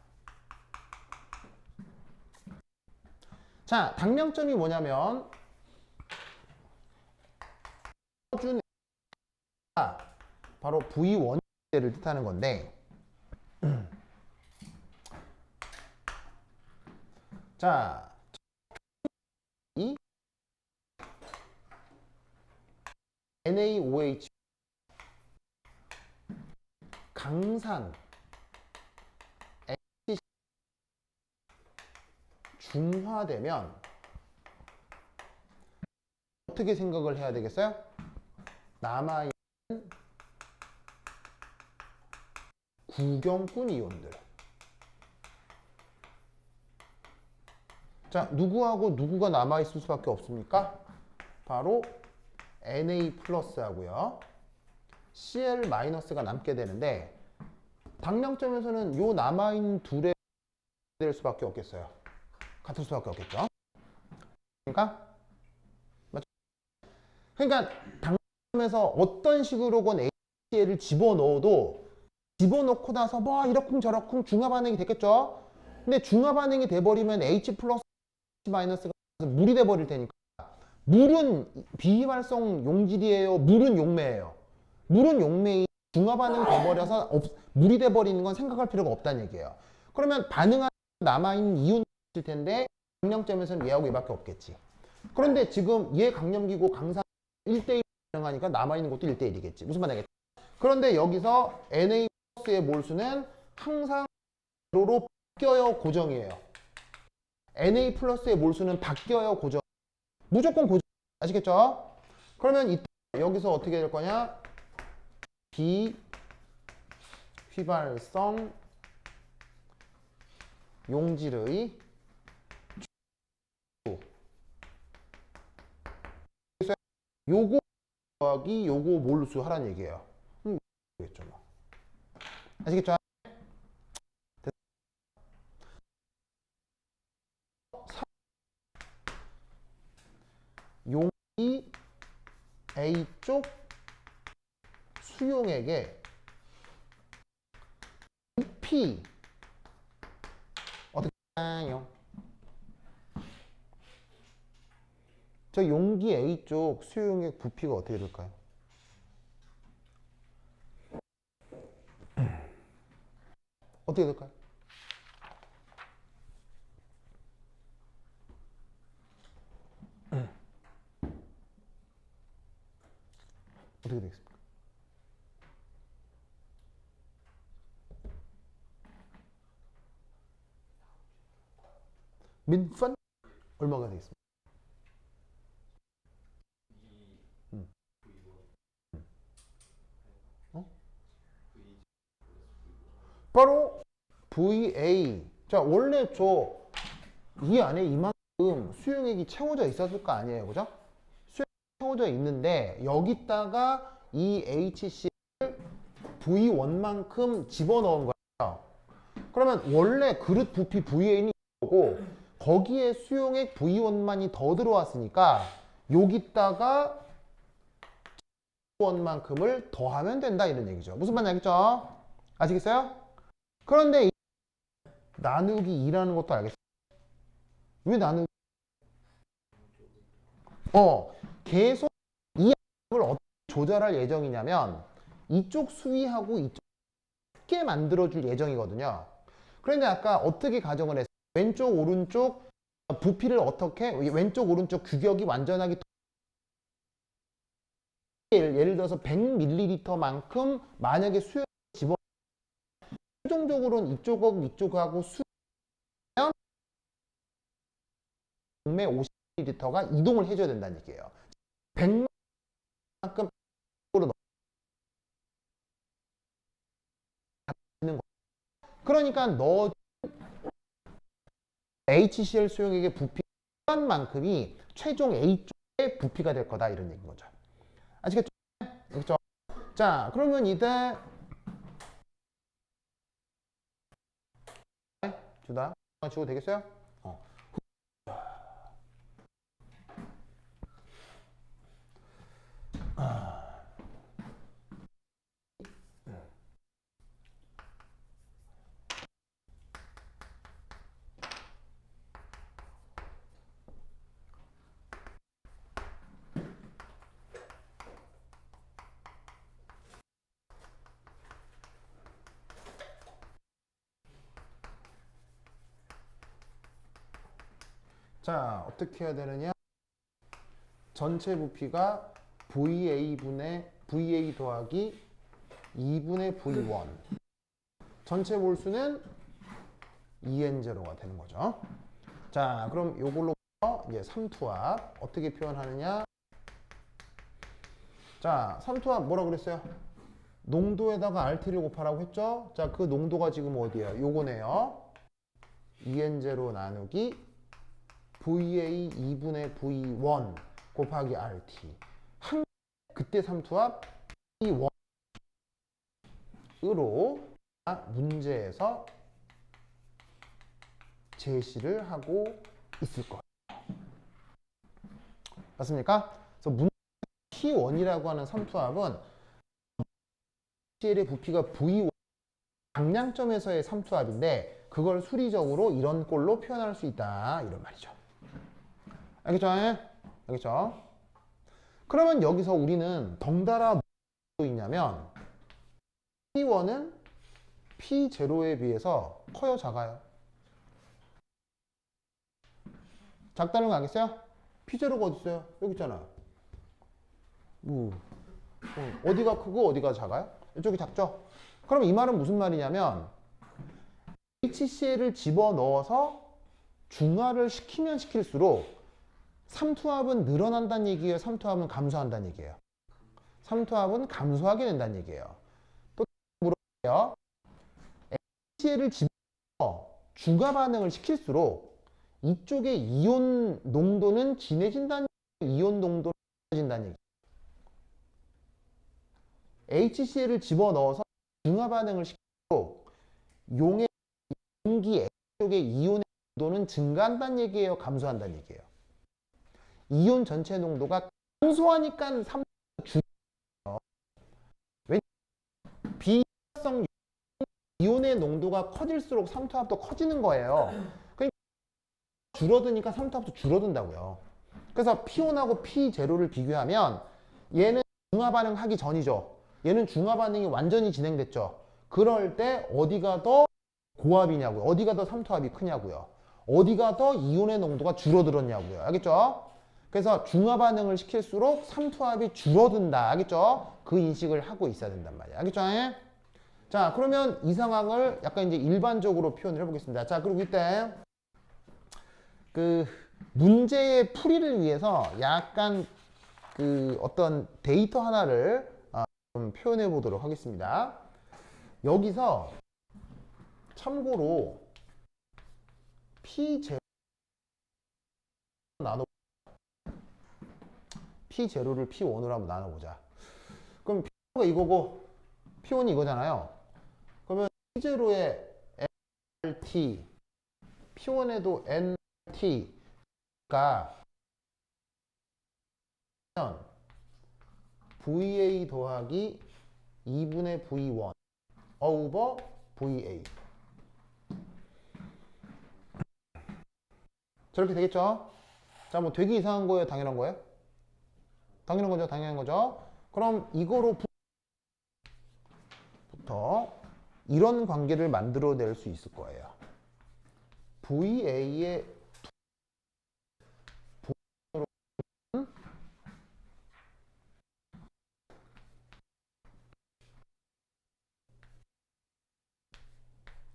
자, 당량점이 뭐냐면 준 바로 V1를 뜻하는 건데 자, 이 NaOH 강산 H 중화되면 어떻게 생각을 해야 되겠어요? 남아있는 구경꾼 이온들. 자, 누구하고 누구가 남아있을 수밖에 없습니까? 바로 Na 플러스하고요. Cl 마이너스가 남게 되는데 당량점에서는 요 남아있는 둘의 될 수밖에 없겠어요. 같을 수밖에 없겠죠. 그러니까 맞죠? 그러니까 당량점에서 어떤 식으로건 HCl을 집어넣어도 집어넣고 나서 뭐 이러쿵 저러쿵 중화 반응이 됐겠죠. 근데 중화 반응이 돼버리면 H 플러스 H 마이너스가 물이 돼버릴 테니까 물은 비활성 용질이에요. 물은 용매예요. 물은 용매이 중화 반응 돼버려서 물이 돼버리는 건 생각할 필요가 없다는 얘기예요. 그러면 반응하는 남아있는 이온이 있을 텐데 강량점에서는 얘하고 얘밖에 없겠지. 그런데 지금 얘 강염기고 강산 1대1 반응하니까 남아있는 것도 1대1이겠지. 무슨 말이겠지? 그런데 여기서 Na 플러스의 몰수는 항상 제로로 바뀌어요, 고정이에요. Na 플러스의 몰수는 바뀌어요, 고정. 무조건 고정. 아시겠죠? 그러면 이때 여기서 어떻게 될 거냐? 비휘발성 용질의 요거 더하기 요거 몰수 하라는 얘기예요. 되겠죠, 뭐. 아시겠죠? 용이 A쪽 수용액에 부피 어떻게 하나요? 저 용기 A쪽 수용액 부피가 어떻게 될까요? 어떻게 될까요? 어떻게 되겠습니까? 민펀 얼마가 되겠습니까? 어? 바로 VA. 자, 원래 저 이 안에 이만큼 수용액이 채워져 있었을 거 아니에요, 그죠? 수용액이 채워져 있는데 여기다가 이 HC를 V1만큼 집어넣은 거예요. 그러면 원래 그릇 부피 VA는 이거고 거기에 수용액 V1만이 더 들어왔으니까 여기다가 V1만큼을 더하면 된다 이런 얘기죠. 무슨 말인지 알겠죠? 아시겠어요? 그런데 나누기 2라는 것도 알겠어요? 왜 나누기? 계속 이 합을 어떻게 조절할 예정이냐면 이쪽 수위하고 이쪽 쉽게 만들어줄 예정이거든요. 그런데 아까 어떻게 가정을 했어요? 왼쪽 오른쪽 부피를 어떻게 왼쪽 오른쪽 규격이 완전하게 예를 들어서 100ml만큼 만약에 수용을 집어 최종적으로는 이쪽하고 이쪽하고 수면 용매 50ml가 이동을 해줘야 된다는 얘기예요. 100만큼 그러니까 너 HCl 수용액의 부피 만큼이 최종 A 쪽의 부피가 될 거다 이런 얘기인 거죠. 아시겠죠? 알겠죠? 자, 그러면 이때 주다 주고 되겠어요? 자, 어떻게 해야 되느냐? 전체 부피가 VA 더하기 2분의 V1. 전체 몰수는 2N0가 되는 거죠. 자, 그럼 요걸로 이제 삼투압 어떻게 표현하느냐? 자, 삼투압 뭐라 그랬어요? 농도에다가 RT를 곱하라고 했죠? 자, 그 농도가 지금 어디예요? 요거네요. 2N0 나누기 VA 2분의 V1 곱하기 RT. 그때 삼투압 V1으로 문제에서 제시를 하고 있을 거예요. 맞습니까? 그래서 문제 P1이라고 하는 삼투압은 CL의 부피가 V1 방량점에서의 삼투압인데 그걸 수리적으로 이런 꼴로 표현할 수 있다 이런 말이죠. 알겠죠? 알겠죠? 그러면 여기서 우리는 덩달아 뭐 있냐면 P1은 P0에 비해서 커요, 작아요? 작다는 거 알겠어요? P0가 어디 있어요? 여기 있잖아요. 어디가 크고 어디가 작아요? 이쪽이 작죠? 그럼 이 말은 무슨 말이냐면 HCl을 집어넣어서 중화를 시키면 시킬수록 삼투압은 늘어난다는 얘기예요? 삼투압은 감소한다는 얘기예요? 삼투압은 감소하게 된다는 얘기예요. 또 물어볼게요. HCl을 집어넣어 중화 반응을 시킬수록 이쪽의 이온 농도는 진해진다는 얘기예요? 이온 농도는 진해진다는 얘기예요? HCl을 집어넣어서 중화 반응을 시킬수록 용기 A쪽의 이온의 농도는 증가한다는 얘기예요? 감소한다는 얘기예요? 이온 전체 농도가 감소하니까 삼투압이 줄어요. 왜냐하면 비활성 이온의 농도가 커질수록 삼투압도 커지는 거예요. 그러니까 줄어드니까 삼투압도 줄어든다고요. 그래서 P1하고 P0를 비교하면 얘는 중화 반응하기 전이죠. 얘는 중화 반응이 완전히 진행됐죠. 그럴 때 어디가 더 고압이냐고요? 어디가 더 삼투압이 크냐고요? 어디가 더 이온의 농도가 줄어들었냐고요? 알겠죠? 그래서 중화 반응을 시킬수록 삼투압이 줄어든다. 알겠죠? 그 인식을 하고 있어야 된단 말이야. 알겠죠? 자, 그러면 이 상황을 약간 이제 일반적으로 표현을 해보겠습니다. 자, 그리고 이때 그 문제의 풀이를 위해서 약간 그 어떤 데이터 하나를 좀 표현해 보도록 하겠습니다. 여기서 참고로 P0 나눠 P0를 P1으로 한번 나눠보자. 그럼 P1가 이거고 P1이 이거잖아요. 그러면 P0의 NT P1에도 NT가 VA 더하기 2분의 V1 over VA 저렇게 되겠죠? 자, 뭐 되게 이상한 거예요? 당연한 거예요? 당연한 거죠? 당연한 거죠? 그럼 이거로부터 이런 관계를 만들어낼 수 있을 거예요. VA의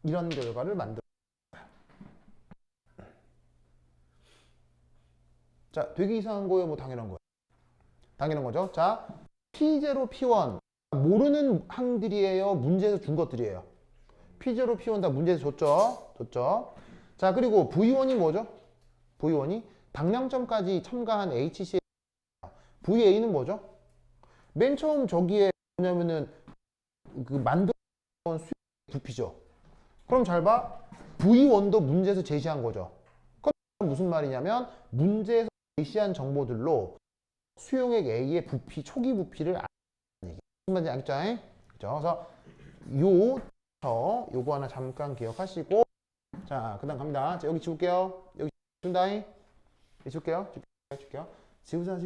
이런 결과를 만들어. 자, 되게 이상한 거예요? 뭐 당연한 거예요? 당연한 거죠? 자, P0, P1 모르는 항들이에요? 문제에서 준 것들이에요? P0, P1 다 문제에서 줬죠? 자, 그리고 V1이 뭐죠? V1이 당량점까지 첨가한 HCl. VA는 뭐죠? 맨 처음 저기에 뭐냐면은 그 만든 수용 부피죠. 그럼 잘 봐. V1도 문제에서 제시한 거죠. 그럼 무슨 말이냐면 문제에서 제시한 정보들로 수용액 A의 부피, 초기 부피를 아는 얘기. 무슨 말인지 알겠죠? 그죠? 그래서 요거 하나 잠깐 기억하시고, 자, 그 다음 갑니다. 자, 여기 지울게요. 여기 지운다잉. 여기 지울게요. 지우자.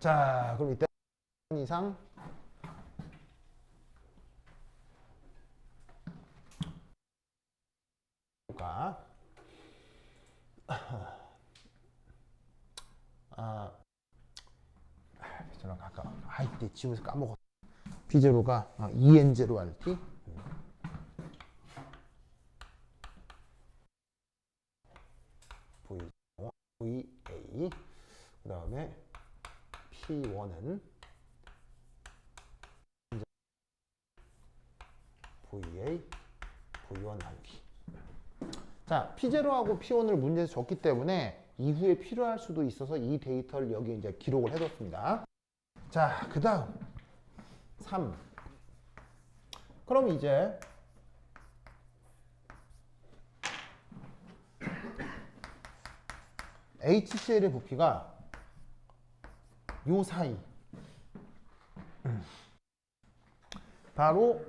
자, 그럼 이때 이상 볼까? 저랑 가까워. 이때 지우면서 까먹었어. B제로가 EN0 RT. VA. 그 다음에 P1은 VA, V1 나누기. 자, P0하고 P1을 문제에서 줬기 때문에 이후에 필요할 수도 있어서 이 데이터를 여기 이제 기록을 해뒀습니다. 자, 그 다음 3. 그럼 이제 HCl의 부피가 요 사이, 바로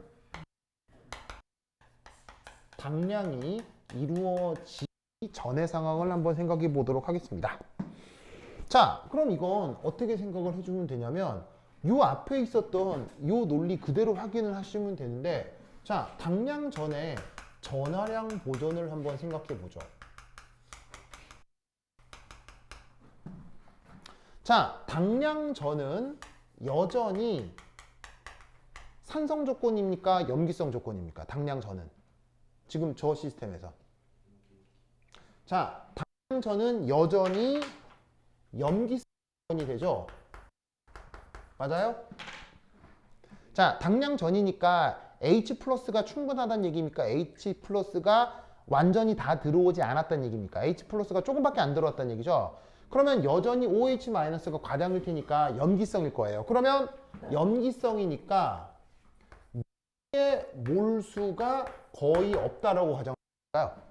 당량이 이루어지기 전의 상황을 한번 생각해 보도록 하겠습니다. 자, 그럼 이건 어떻게 생각을 해주면 되냐면 요 앞에 있었던 요 논리 그대로 확인을 하시면 되는데, 자, 당량 전에 전하량 보존을 한번 생각해 보죠. 자, 당량 전은 여전히 산성 조건입니까? 염기성 조건입니까? 당량 전은 지금 저 시스템에서. 자, 당량 전은 여전히 염기성 조건이 되죠. 맞아요? 자, 당량 전이니까 H 플러스가 충분하다는 얘기입니까? H 플러스가 완전히 다 들어오지 않았다는 얘기입니까? H 플러스가 조금밖에 안 들어왔다는 얘기죠. 그러면 여전히 OH 마이너스가 과량일 테니까 염기성일 거예요. 그러면 염기성이니까 물의 몰수가 거의 없다라고 가정할까요?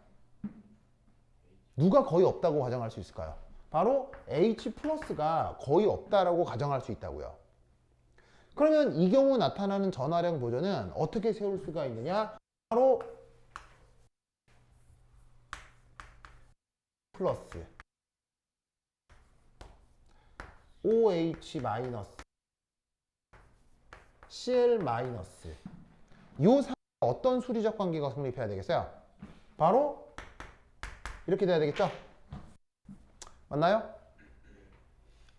누가 거의 없다고 가정할 수 있을까요? 바로 H 플러스가 거의 없다라고 가정할 수 있다고요. 그러면 이 경우 나타나는 전하량 보존은 어떻게 세울 수가 있느냐? 바로 플러스 OH 마이너스 CL 마이너스 요 사이에 어떤 수리적 관계가 성립해야 되겠어요? 바로 이렇게 돼야 되겠죠? 맞나요?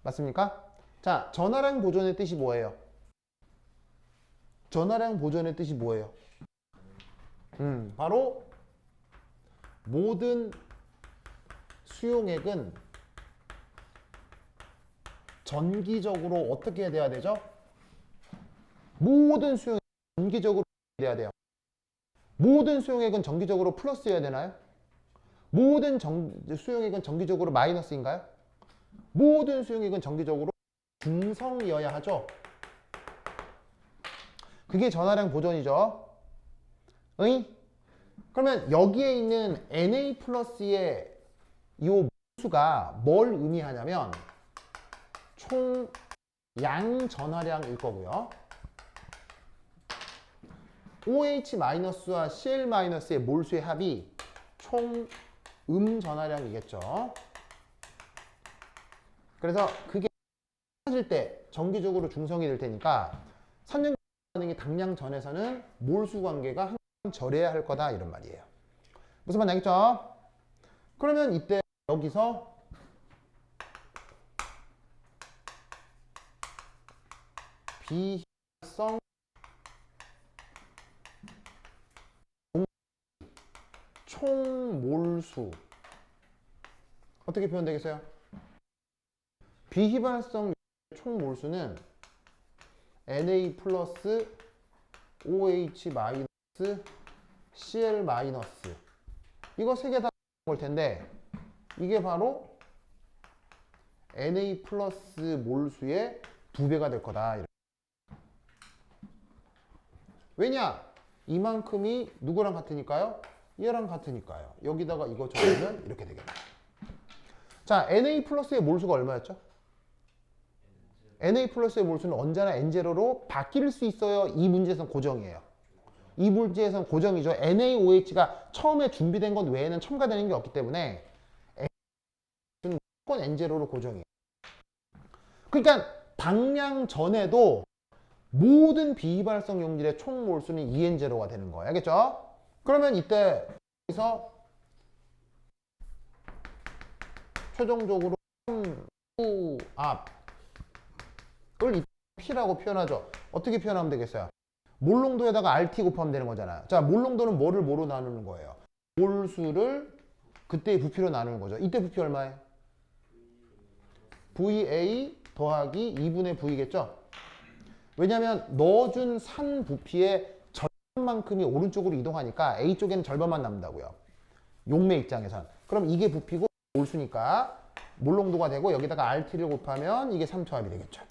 맞습니까? 자, 전하량 보존의 뜻이 뭐예요? 전하량 보존의 뜻이 뭐예요? 바로 모든 수용액은 전기적으로 어떻게 돼야 되죠? 모든 수용액은 전기적으로 돼야 돼요. 모든 수용액은 전기적으로 플러스여야 되나요? 모든 수용액은 전기적으로 마이너스인가요? 모든 수용액은 전기적으로 중성이어야 하죠. 그게 전하량 보존이죠. 응? 그러면 여기에 있는 Na 플러스의 이 수가 뭘 의미하냐면 총 양 전하량일 거고요. OH-와 CL-의 몰수의 합이 총 전하량이겠죠. 그래서 그게 빠질 때 정기적으로 중성이 될 테니까 선형 반응이 당량 전에서는 몰수 관계가 항상 절해야 할 거다 이런 말이에요. 무슨 말인지 알겠죠? 그러면 이때 여기서 비활성 총몰수 어떻게 표현되겠어요? 비휘발성 총몰수는 Na 플러스 OH 마이너스 Cl 마이너스 이거 세 개 다 볼 텐데 이게 바로 Na 플러스 몰수의 2배가 될 거다. 왜냐? 이만큼이 누구랑 같으니까요? 얘랑 같으니까요. 여기다가 이거 적으면 이렇게 되겠네. 자, Na 플러스의 몰수가 얼마였죠? Na 플러스의 몰수는 언제나 N0로 바뀔 수 있어요. 이 문제에서는 고정이에요. 이 문제에서는 고정이죠. NaOH가 처음에 준비된 것 외에는 첨가되는 게 없기 때문에 N은 무조건 N0로 고정이에요. 그러니까 당량 전에도 모든 비이발성 용질의 총 몰수는 2N0가 되는 거예요. 알겠죠? 그러면 이때 여기서 최종적으로 압을 P라고 표현하죠. 어떻게 표현하면 되겠어요? 몰농도에다가 RT 곱하면 되는 거잖아요. 자, 몰농도는 뭐를 뭐로 나누는 거예요? 몰수를 그때의 부피로 나누는 거죠. 이때 부피 얼마예요? VA 더하기 2분의 V겠죠? 왜냐면 넣어준 산 부피의 절반만큼이 오른쪽으로 이동하니까 A 쪽에는 절반만 남는다고요. 용매 입장에선. 그럼 이게 부피고 몰수니까 몰농도가 되고 여기다가 RT를 곱하면 이게 3초압이 되겠죠.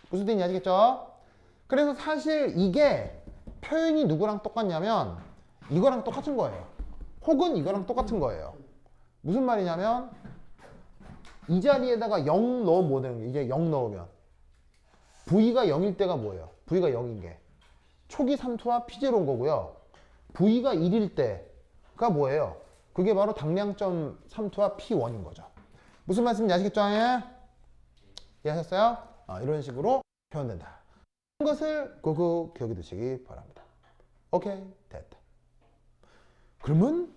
무슨 뜻인지 아시겠죠? 그래서 사실 이게 표현이 누구랑 똑같냐면 이거랑 똑같은 거예요. 혹은 이거랑 똑같은 거예요. 무슨 말이냐면 이 자리에다가 0 넣으면 뭐 되는 게 이제 0 넣으면 V가 0일 때가 뭐예요? V가 0인 게 초기 3투와 P0인 거고요. V가 1일 때가 뭐예요? 그게 바로 당량점 3투와 P1인 거죠. 무슨 말씀인지 아시겠죠? 예? 이해하셨어요? 이런 식으로 표현된다. 이런 것을 꼭 기억해 두시기 바랍니다. 오케이, 됐다. 그러면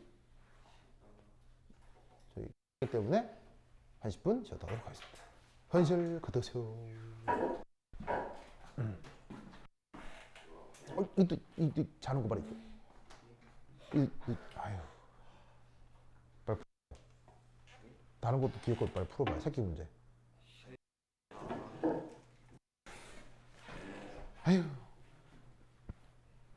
저희 때문에 한 10분 쉬어도록 하겠습니다. 현실 가득세요. 이 자는 거 봐라. 아유. 빨리 다른 것도 뒤에 것도 빨리 풀어봐요. 새끼 문제. 아유.